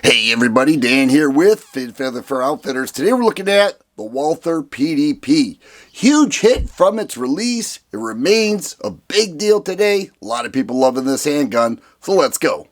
Hey everybody, Dan here with Feather for Outfitters. Today we're looking at the Walther PDP. Huge hit from its release. It remains a big deal today. A lot of people loving this handgun, so let's go.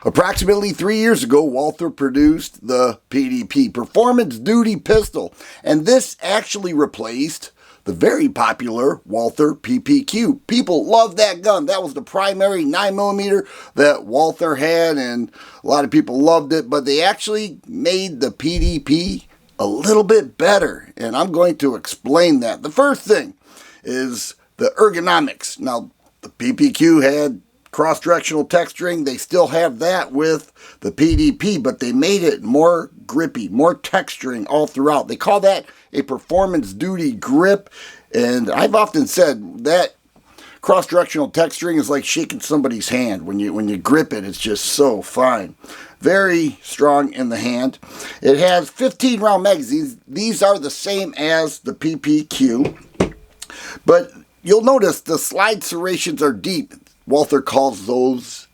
Approximately 3 years ago, Walther produced the PDP, Performance Duty Pistol, and this actually replaced the very popular Walther PPQ. People love that gun. That was the primary 9mm that Walther had, and a lot of people loved it, but they actually made the PDP a little bit better, and I'm going to explain that. The first thing is the ergonomics. Now, the PPQ had cross-directional texturing. They still have that with the PDP, but they made it more grippy, more texturing all throughout. They call that a performance duty grip, and I've often said that cross-directional texturing is like shaking somebody's hand. When you grip it, it's just so fine. Very strong in the hand. It has 15-round magazines. These are the same as the PPQ, but you'll notice the slide serrations are deep. Walther calls those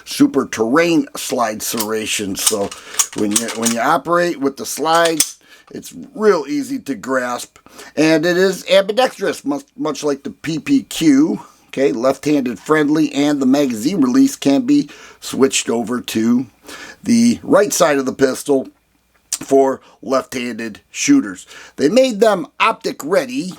super terrain slide serrations. So when you operate with the slides, it's real easy to grasp, and it is ambidextrous, much like the PPQ. Okay, left-handed friendly, and the magazine release can be switched over to the right side of the pistol for left-handed shooters. They made them optic ready,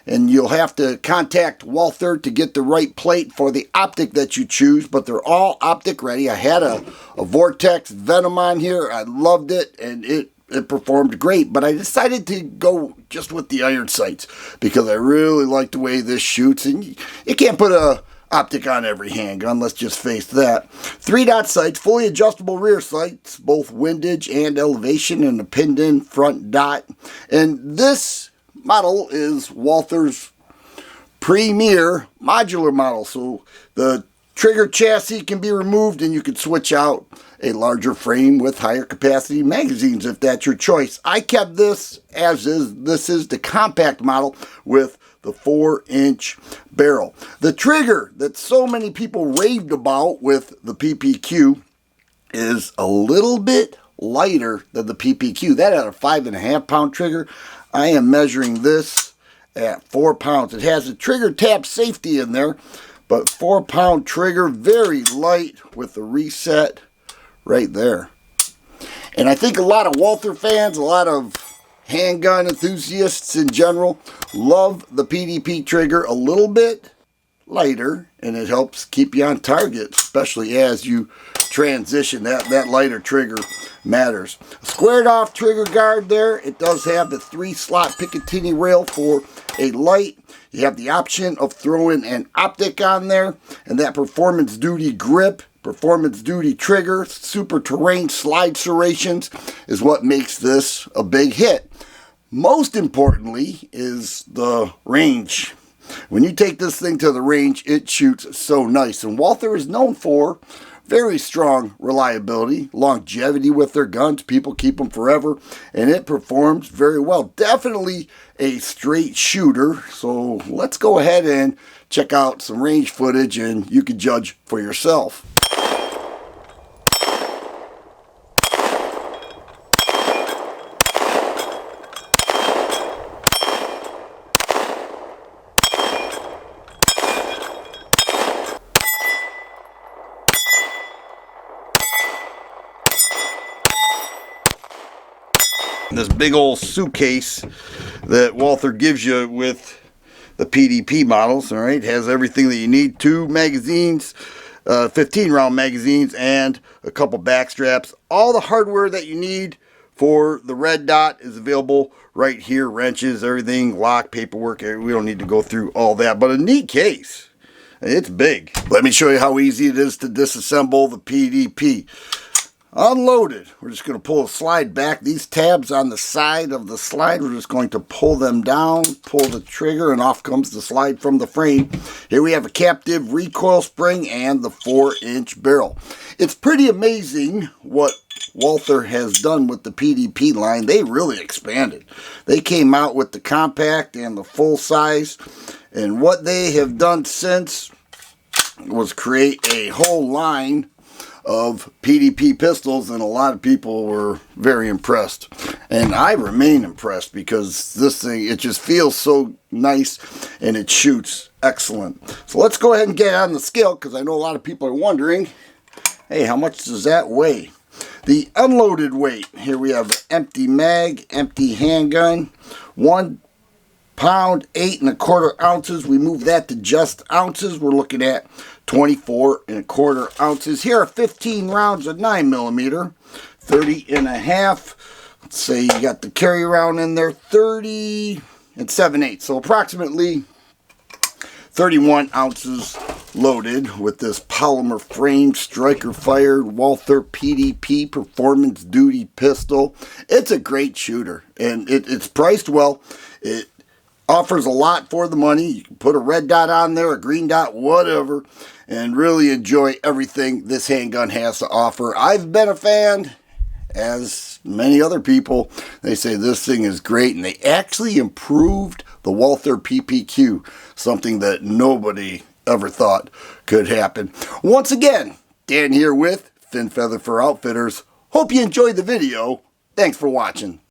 and you'll have to contact Walther to get the right plate for the optic that you choose, but they're all optic ready. I had a Vortex Venom on here. I loved it, and it performed great, but I decided to go just with the iron sights because I really like the way this shoots, and you can't put a optic on every handgun, let's just face that. 3-dot sights, fully adjustable rear sights, both windage and elevation, and a pinned-in front dot, and this model is Walther's premier modular model, so the trigger chassis can be removed and you can switch out a larger frame with higher capacity magazines if that's your choice. I kept this as is. This is the compact model with the 4-inch barrel. The trigger that so many people raved about with the PPQ is a little bit lighter than the PPQ. That had a 5.5-pound trigger. I am measuring this at 4 pounds. It has a trigger tab safety in there, but 4-pound trigger, very light with the reset right there. And I think a lot of Walther fans, a lot of handgun enthusiasts in general, love the PDP trigger a little bit lighter, and it helps keep you on target, especially as you transition. That lighter trigger matters. A squared off trigger guard there. It does have the 3-slot Picatinny rail for a light. You have the option of throwing an optic on there, and that performance duty grip, performance duty trigger, super terrain slide serrations is what makes this a big hit. Most importantly is the range. When you take this thing to the range, it shoots so nice, and Walther is known for very strong reliability, longevity with their guns. People keep them forever, and it performs very well. Definitely a straight shooter, so let's go ahead and check out some range footage, and you can judge for yourself. This big old suitcase that Walther gives you with the PDP models, all right, has everything that you need. 2 magazines, 15-round magazines, and a couple back straps. All the hardware that you need for the red dot is available right here. Wrenches, everything, lock, paperwork. We don't need to go through all that, but a neat case. It's big. Let me show you how easy it is to disassemble the PDP. unloaded. We're just going to pull the slide back. These tabs on the side of the slide, we're just going to pull them down, pull the trigger, and off comes the slide from the frame. Here we have a captive recoil spring and the 4-inch barrel. It's pretty amazing what Walther has done with the PDP line. They really expanded. They came out with the compact and the full size, and what they have done since was create a whole line of PDP pistols, and a lot of people were very impressed. And I remain impressed because this thing, it just feels so nice and it shoots excellent. So let's go ahead and get on the scale, because I know a lot of people are wondering, hey, how much does that weigh? The unloaded weight, here we have empty mag, empty handgun, 1 pound, 8 1/4 ounces. We move that to just ounces. We're looking at 24 1/4 ounces. Here are 15 rounds of 9mm, 30 1/2. Let's say you got the carry round in there, 30 7/8. So approximately 31 ounces loaded with this polymer frame, striker fired Walther PDP performance duty pistol. It's a great shooter, and it's priced well. It offers a lot for the money. You can put a red dot on there, a green dot, whatever, and really enjoy everything this handgun has to offer. I've been a fan, as many other people. They say this thing is great, and they actually improved the Walther PPQ, something that nobody ever thought could happen. Once again, Dan here with Fin Feather for Outfitters. Hope you enjoyed the video. Thanks for watching.